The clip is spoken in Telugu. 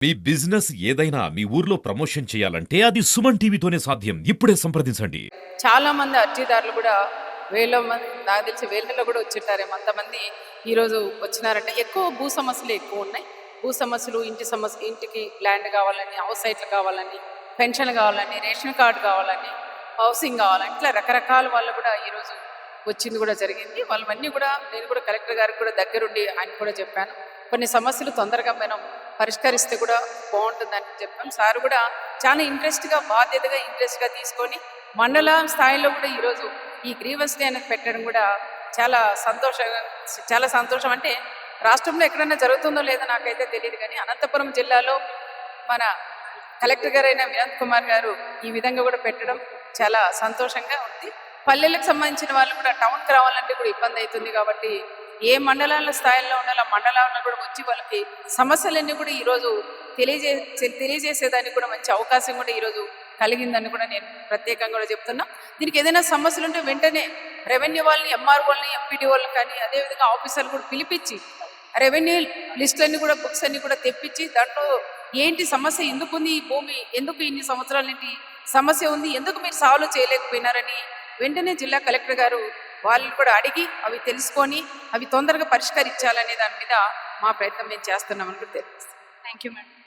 మీ బిజినెస్ ఏదైనా మీ ఊర్లో ప్రమోషన్ చేయాలంటే అది సుమన్ టీవీతోనే సాధ్యం. ఇప్పుడే సంప్రదించండి. చాలా మంది అర్జీదారులు కూడా వేల మంది, నాకు తెలిసి వేలలో కూడా వచ్చింటారేమో అంతమంది ఈరోజు వచ్చినారంటే. ఎక్కువ భూ సమస్యలు ఎక్కువ ఉన్నాయి. భూ సమస్యలు, ఇంటి సమస్య, ఇంటికి ల్యాండ్ కావాలని, హౌస్ సైట్లు కావాలని, పెన్షన్ కావాలని, రేషన్ కార్డు కావాలని, హౌసింగ్ కావాలని, ఇట్లా రకరకాల వాళ్ళు కూడా ఈరోజు వచ్చింది కూడా జరిగింది. వాళ్ళవన్నీ కూడా నేను కూడా కలెక్టర్ గారికి కూడా దగ్గరుండి ఆయన కూడా చెప్పాను. కొన్ని సమస్యలు తొందరగా మనం పరిష్కరిస్తే కూడా బాగుంటుందని చెప్పాం. సార్ కూడా చాలా ఇంట్రెస్ట్గా, బాధ్యతగా, ఇంట్రెస్ట్గా తీసుకొని మండల స్థాయిలో కూడా ఈరోజు ఈ గ్రీవెన్స్ డే అనేది పెట్టడం కూడా చాలా సంతోషం. అంటే రాష్ట్రంలో ఎక్కడైనా జరుగుతుందో లేదో నాకైతే తెలియదు, కానీ అనంతపురం జిల్లాలో మన కలెక్టర్ గారైన వినోద్ కుమార్ గారు ఈ విధంగా కూడా పెట్టడం చాలా సంతోషంగా ఉంది. పల్లెలకు సంబంధించిన వాళ్ళు కూడా టౌన్కి రావాలంటే కూడా ఇబ్బంది అవుతుంది కాబట్టి ఏ మండలాల స్థాయిలో ఉండాలో ఆ మండలాల్లో కూడా వచ్చి వాళ్ళకి సమస్యలన్నీ కూడా ఈరోజు తెలియజేసేదానికి కూడా మంచి అవకాశం కూడా ఈరోజు కలిగిందని కూడా నేను ప్రత్యేకంగా కూడా చెప్తున్నా. దీనికి ఏదైనా సమస్యలు ఉంటే వెంటనే రెవెన్యూ వాళ్ళని, ఎంఆర్ వాళ్ళని, ఎంపీడీ వాళ్ళని కానీ అదేవిధంగా ఆఫీసర్లు కూడా పిలిపించి రెవెన్యూ లిస్టులన్నీ కూడా, బుక్స్ అన్ని కూడా తెప్పించి దాంట్లో ఏంటి సమస్య, ఎందుకు ఉంది, ఈ భూమి ఎందుకు ఇన్ని సంవత్సరాల నుండి సమస్య ఉంది, ఎందుకు మీరు సాల్వ్ చేయలేకపోయినారని వెంటనే జిల్లా కలెక్టర్ గారు వాళ్ళని కూడా అడిగి అవి తెలుసుకొని అవి తొందరగా పరిష్కరించాలనే దాని మీద మా ప్రయత్నం మేము చేస్తున్నామని కూడా తెలియజేస్తాం. Thank you madam.